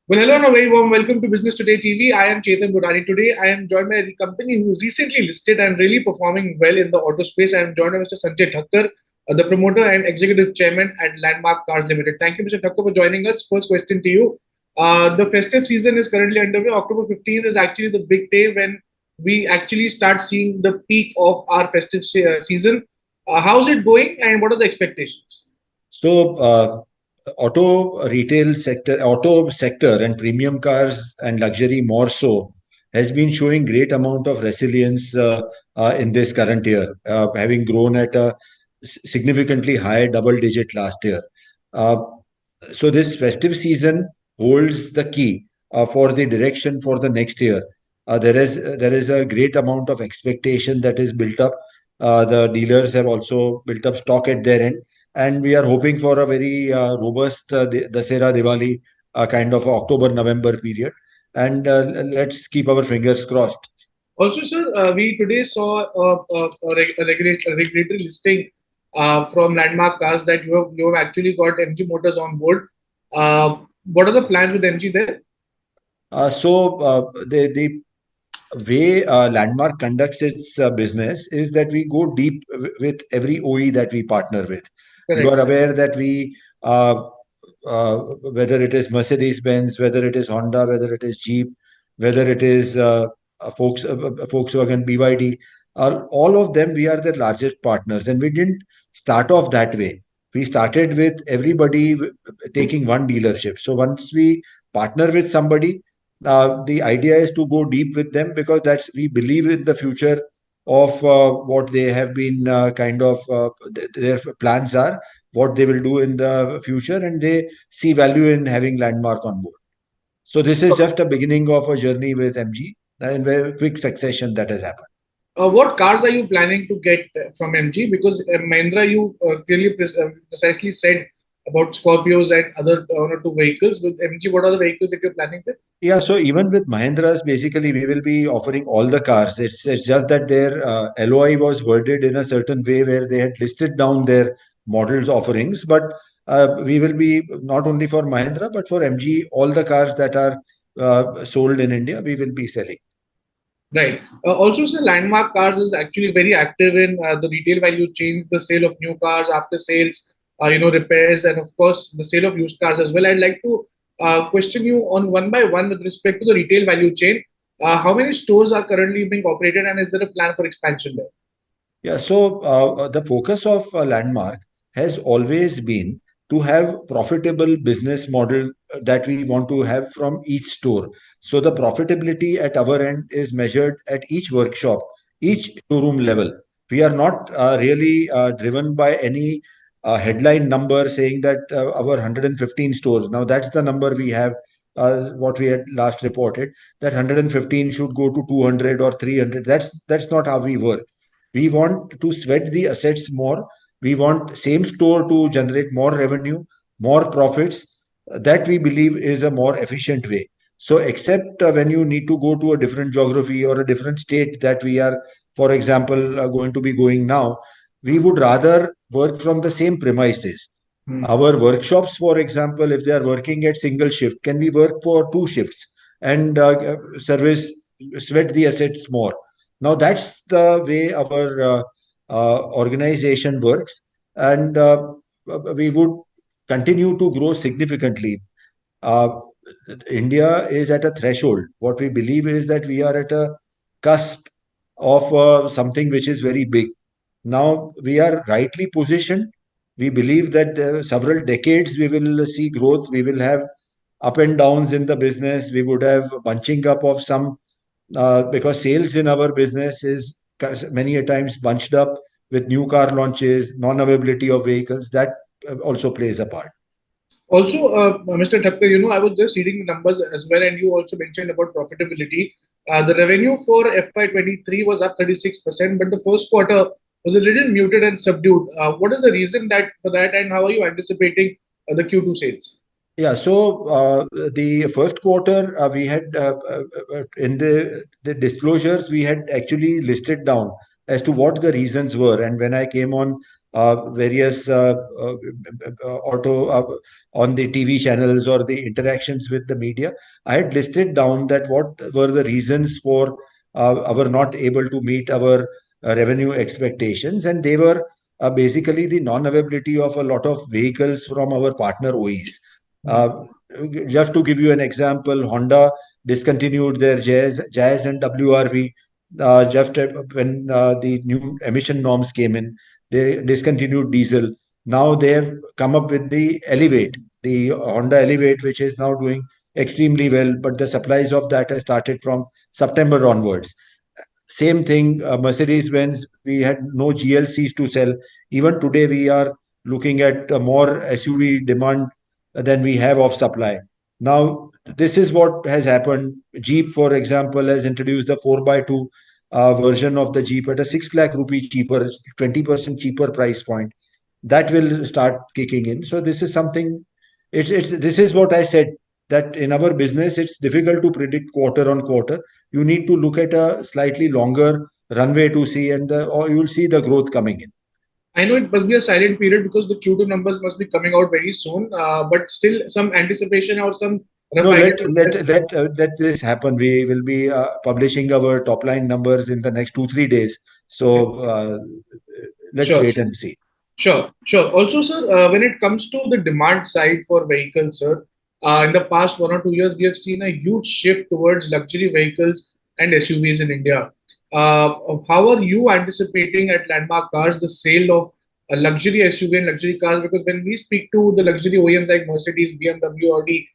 Well, hello and a very warm welcome to Business Today TV. I am Chetan Bhutani. Today, I am joined by the company who is recently listed and really performing well in the auto space. I am joined by Mr. Sanjay Thakker, the promoter and executive chairman at Landmark Cars Limited. Thank you, Mr. Thakker, for joining us. First question to you. The festive season is currently underway. October 15th is actually the big day when we actually start seeing the peak of our festive season. How's it going and what are the expectations? So, auto sector and premium cars and luxury more so has been showing great amount of resilience in this current year, having grown at a significantly high double digit last year. Uh, so this festive season holds the key for the direction for the next year. There is a great amount of expectation that is built up. The dealers have also built up stock at their end, and we are hoping for a very robust Dasera Diwali kind of October-November period. And let's keep our fingers crossed. Also, sir, we today saw a regulatory listing from Landmark Cars that you have actually got MG Motors on board. What are the plans with MG there? The way Landmark conducts its business is that we go deep with every OE that we partner with. You Correct. are aware that whether it is Mercedes-Benz, whether it is Honda, whether it is Jeep, whether it is Volkswagen, BYD, all of them, we are the largest partners. And we didn't start off that way. We started with everybody taking one dealership. So once we partner with somebody, the idea is to go deep with them because that's we believe in the future of what they have been their plans are, what they will do in the future, and they see value in having Landmark on board. So this is just a beginning of a journey with MG and very quick succession that has happened. What cars are you planning to get from MG? Because Mahindra, you clearly precisely said about Scorpios and other one or two vehicles. With MG, what are the vehicles that you're planning with? Yeah, so even with Mahindras, basically we will be offering all the cars. It's just that their LOI was worded in a certain way where they had listed down their models offerings, but we will be not only for Mahindra but for MG, all the cars that are sold in India, we will be selling. Right. Also, sir, Landmark Cars is actually very active in the retail value chain, the sale of new cars, after sales, repairs, and of course, the sale of used cars as well. I'd like to question you on one by one with respect to the retail value chain. How many stores are currently being operated, and is there a plan for expansion there? Yeah, so the focus of Landmark has always been to have profitable business model that we want to have from each store. So the profitability at our end is measured at each workshop, each showroom level. We are not really driven by any headline number saying that our 115 stores. Now that's the number we have. What we had last reported, that 115 should go to 200 or 300. That's not how we work. We want to sweat the assets more. We want same store to generate more revenue, more profits. That we believe is a more efficient way. So except when you need to go to a different geography or a different state that we are, for example, going to be going now, we would rather work from the same premises. Our workshops, for example, if they are working at single shift, can we work for two shifts and service sweat the assets more? Now that's the way our organization works, and we would continue to grow significantly. Uh, India is at a threshold. What we believe is that we are at a cusp of something which is very big. Now we are rightly positioned. We believe that several decades we will see growth. We will have up and downs in the business. We would have bunching up of some because sales in our business is many a times bunched up with new car launches, non-availability of vehicles. That also plays a part. Also, Mr. Thakker, I was just reading the numbers as well, and you also mentioned about profitability. The revenue for FY23 was up 36%, but the first quarter was a little muted and subdued. What is the reason that for that, and how are you anticipating the Q2 sales? Yeah, so the first quarter we had in the disclosures we had actually listed down as to what the reasons were, and when I came on various auto on the TV channels or the interactions with the media, I had listed down that what were the reasons for our not able to meet our revenue expectations, and they were basically the non-availability of a lot of vehicles from our partner OEs. Hmm. Uh, just to give you an example, Honda discontinued their Jazz and WRV just when the new emission norms came in. They discontinued diesel. Now they have come up with the Honda Elevate, which is now doing extremely well. But the supplies of that has started from September onwards. Same thing, Mercedes-Benz, we had no GLCs to sell. Even today, we are looking at more SUV demand than we have of supply. Now, this is what has happened. Jeep, for example, has introduced the 4x2 version of the Jeep at a 6 lakh rupee cheaper, 20% cheaper price point. That will start kicking in. So this is something, this is what I said, that in our business, it's difficult to predict quarter on quarter. You need to look at a slightly longer runway to see, or you'll see the growth coming in. I know it must be a silent period because the Q2 numbers must be coming out very soon, but still some anticipation or some rough No, let idea. let let let this happen. We will be publishing our top line numbers in the next 2 3 days. Okay. So let's Sure. wait and see. Sure, sure. Also, sir, when it comes to the demand side for vehicles, sir, in the past 1 or 2 years, we have seen a huge shift towards luxury vehicles and SUVs in India. How are you anticipating at Landmark Cars the sale of a luxury SUV and luxury cars? Because when we speak to the luxury OEMs like Mercedes, BMW, Audi,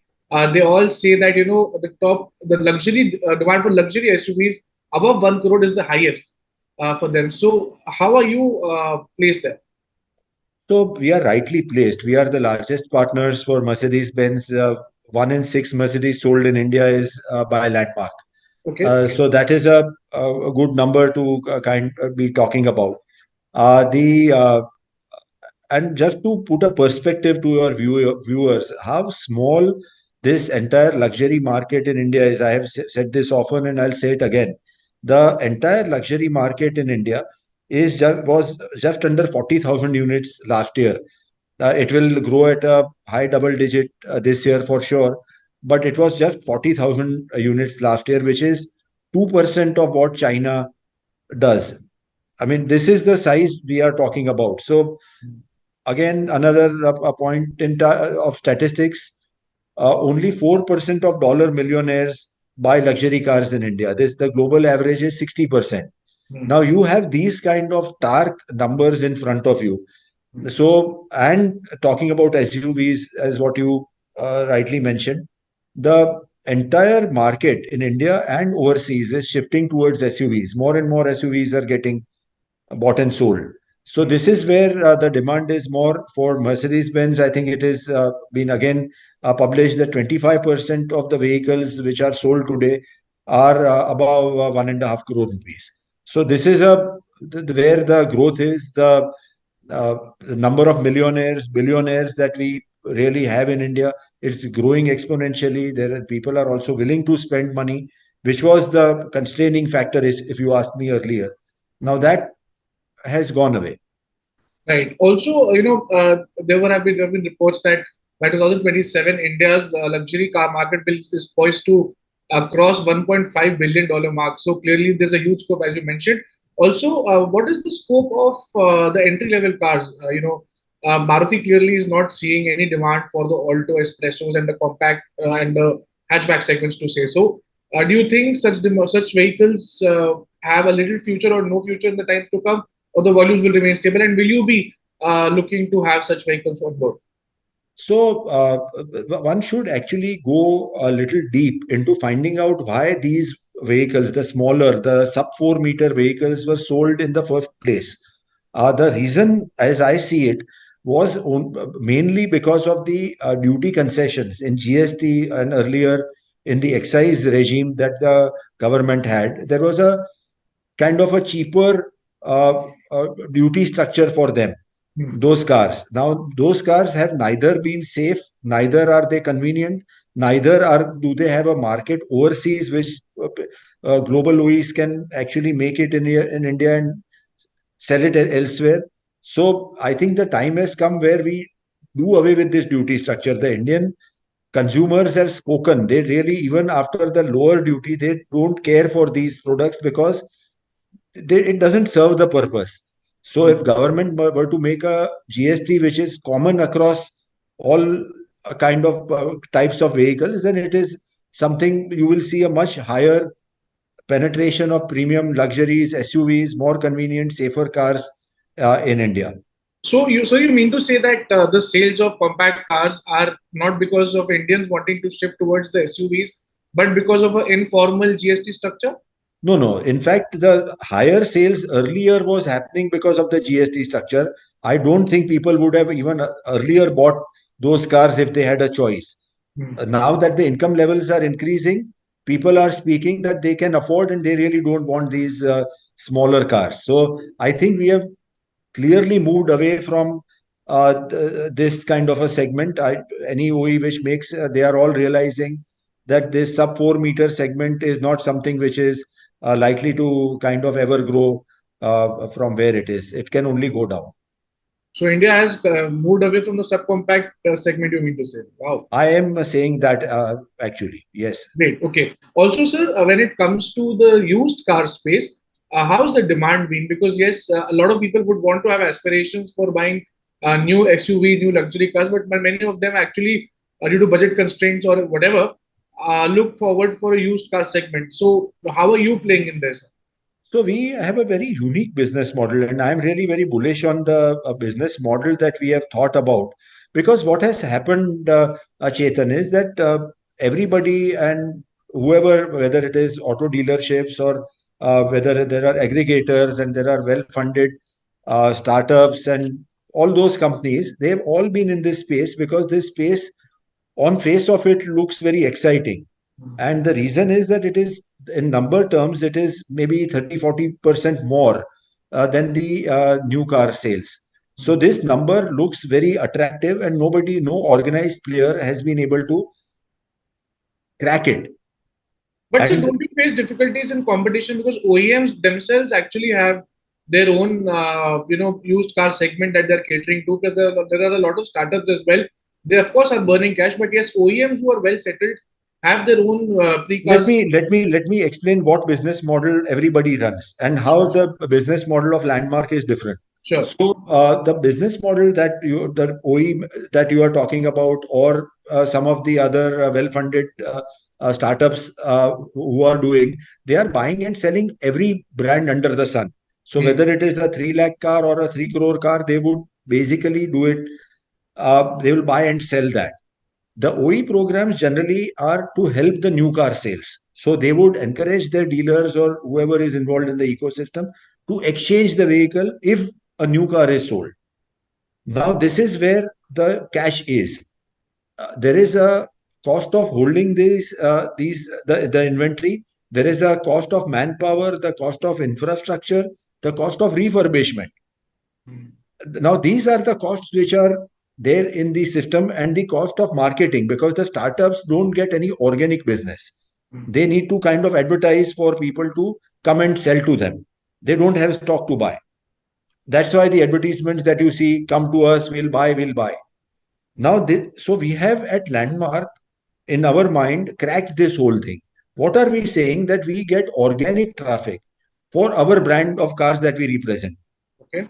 they all say that the luxury demand for luxury SUVs above 1 crore is the highest for them. So, how are you placed there? So we are rightly placed. We are the largest partners for Mercedes-Benz. 1 in 6 Mercedes sold in India is by Landmark. Okay. So that is a good number to be talking about. The And just to put a perspective to your viewers, how small this entire luxury market in India is. I have said this often, and I'll say it again. The entire luxury market in India was just under 40,000 units last year. It will grow at a high double digit this year for sure, but it was just 40,000 units last year, which is 2% of what China does. I mean, this is the size we are talking about. So again, another point of statistics, only 4% of dollar millionaires buy luxury cars in India. The global average is 60%. Hmm. Now you have these kind of stark numbers in front of you. So, and talking about SUVs, as what you rightly mentioned, the entire market in India and overseas is shifting towards SUVs. More and more SUVs are getting bought and sold. So Hmm. this is where the demand is more for Mercedes-Benz. I think it has been again published that 25% of the vehicles which are sold today are above 1.5 crore rupees. So this is where the growth is. The number of millionaires, billionaires that we really have in India, it's growing exponentially. People are also willing to spend money, which was the constraining factor, is if you asked me earlier. Now that has gone away. Right. Also, there have been reports that by 2027, India's luxury car market is poised to cross $1.5 billion mark. So clearly, there's a huge scope, as you mentioned. Also, what is the scope of the entry level cars? Maruti clearly is not seeing any demand for the Alto Espressos and the compact and the hatchback segments to say. So, do you think such vehicles have a little future or no future in the times to come? Or the volumes will remain stable? And will you be looking to have such vehicles on board? So one should actually go a little deep into finding out why these vehicles, the smaller, the sub 4 meter vehicles, were sold in the first place. The reason, as I see it, was mainly because of the duty concessions in GST and earlier in the excise regime that the government had. There was a kind of a cheaper duty structure for them, Hmm. those cars. Now, those cars have neither been safe, neither are they convenient, neither are do they have a market overseas which global OEs can actually make it in India and sell it elsewhere. So I think the time has come where we do away with this duty structure. The Indian consumers have spoken. They really, even after the lower duty, they don't care for these products because it doesn't serve the purpose. So if government were to make a GST which is common across all kind of types of vehicles, then it is something you will see a much higher penetration of premium luxuries, SUVs, more convenient, safer cars in India. So you mean to say that the sales of compact cars are not because of Indians wanting to shift towards the SUVs, but because of an informal GST structure? No, no. In fact, the higher sales earlier was happening because of the GST structure. I don't think people would have even earlier bought those cars if they had a choice. Hmm. Now that the income levels are increasing, people are speaking that they can afford and they really don't want these smaller cars. So I think we have clearly moved away from this kind of a segment. Any OE which makes, they are all realizing that this sub 4 meter segment is not something which is likely to kind of ever grow from where it is. It can only go down. So India has moved away from the subcompact segment, you mean to say? Wow. I am saying that actually, yes. Great. Okay. Also, sir, when it comes to the used car space, how's the demand been? Because yes, a lot of people would want to have aspirations for buying new SUV, new luxury cars, but many of them actually, due to budget constraints or whatever, look forward for a used car segment. So, how are you playing in this? So we have a very unique business model, and I'm really very bullish on the business model that we have thought about. Because what has happened, Chetan, is that everybody and whoever, whether it is auto dealerships or whether there are aggregators and there are well-funded startups and all those companies, they've all been in this space because this space, on face of it, looks very exciting. And the reason is that it is, in number terms, it is maybe 30-40% more than the new car sales. So this number looks very attractive, and nobody, no organized player has been able to crack it. But so don't And you face difficulties in competition because OEMs themselves actually have their own, used car segment that they're catering to because there are a lot of startups as well. They of course are burning cash, but yes, OEMs who are well settled have their own pre-cars. let me explain what business model everybody runs and how Sure, the business model of Landmark is different. sure. So the business model that the OE that you are talking about, or some of the other well-funded startups who are doing, they are buying and selling every brand under the sun. So Hmm. whether it is a 3 lakh car or a 3 crore car, they would basically do it. They will buy and sell that. The OE programs generally are to help the new car sales. So they would encourage their dealers or whoever is involved in the ecosystem to exchange the vehicle if a new car is sold. Now, this is where the cash is. There is a cost of holding the inventory. There is a cost of manpower, the cost of infrastructure, the cost of refurbishment. Now, these are the costs which are there in the system, and the cost of marketing, because the startups don't get any organic business. They need to kind of advertise for people to come and sell to them. They don't have stock to buy. That's why the advertisements that you see, come to us, we'll buy, we'll buy. Now, so we have at Landmark, in our mind, cracked this whole thing. What are we saying? That we get organic traffic for our brand of cars that we represent. Okay.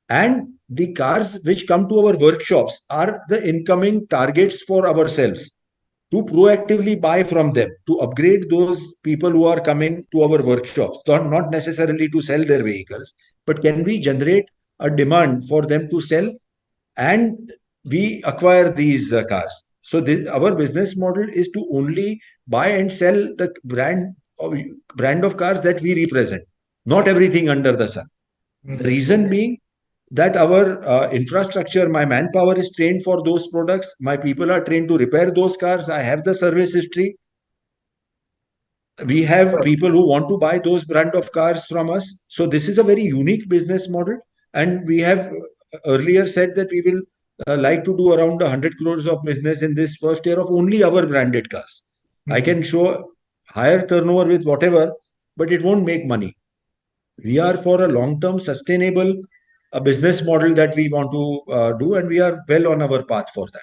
And the cars which come to our workshops are the incoming targets for ourselves to proactively buy from them, to upgrade those people who are coming to our workshops, not necessarily to sell their vehicles, but can we generate a demand for them to sell, and we acquire these cars. So our business model is to only buy and sell the brand of cars that we represent, not everything under the sun. The reason being that our infrastructure, my manpower is trained for those products. My people are trained to repair those cars. I have the service history. We have people who want to buy those brand of cars from us. So this is a very unique business model. And we have earlier said that we will like to do around 100 crores of business in this first year of only our branded cars. I Hmm. can show higher turnover with whatever, but it won't make money. We are for a long term sustainable a business model that we want to do, and we are well on our path for that.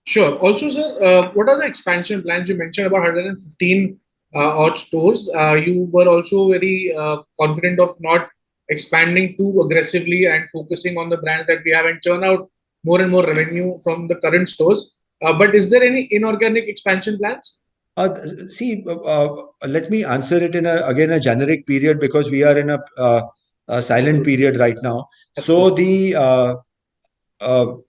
Sure. Also, sir, what are the expansion plans? You mentioned about 115 odd stores. You were also very confident of not expanding too aggressively and focusing on the brands that we have and churn out more and more revenue from the current stores. But is there any inorganic expansion plans? Let me answer it in again a generic period, because we are in a silent period right now. So Absolutely. the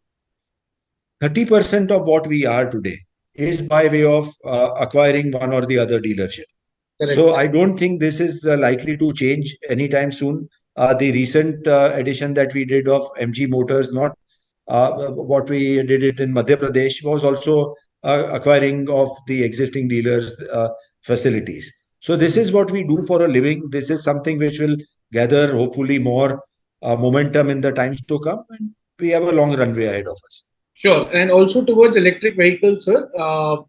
30% of what we are today is by way of acquiring one or the other dealership. So Correct. I don't think this is likely to change anytime soon. The recent addition that we did of MG Motors, not what we did it in Madhya Pradesh, was also acquiring of the existing dealers' facilities. So this is what we do for a living. This is something which will gather hopefully more momentum in the times to come, and we have a long runway ahead of us. Sure. And also towards electric vehicles, sir,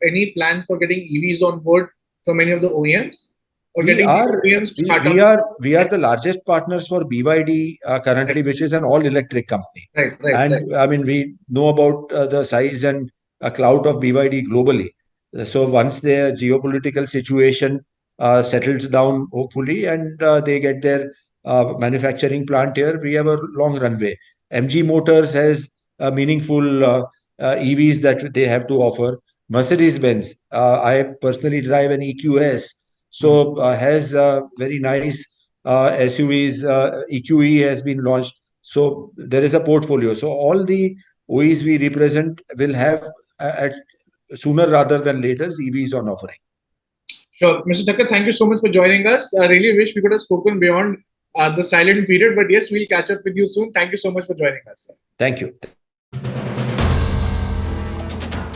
any plans for getting EVs on board from any of the OEMs or We getting the are OEMs to we, start we on? are we are the largest partners for BYD Right, currently, which is an all electric company. right, right, right. And I mean, we know about the size and clout of BYD globally. So once their geopolitical situation settles down, hopefully, and they get their manufacturing plant here, we have a long runway. MG Motors has meaningful EVs that they have to offer. Mercedes-Benz, I personally drive an EQS, Hmm. so has very nice SUVs. EQE has been launched. So there is a portfolio. So all the OEs we represent will have at sooner rather than later EVs on offering. Sure. Mr. Thakker, thank you so much for joining us. I really wish we could have spoken beyond the silent period, but yes, we'll catch up with you soon. Thank you so much for joining us, sir. Thank you.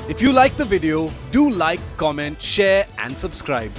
If you like the video, do like, comment, share and subscribe.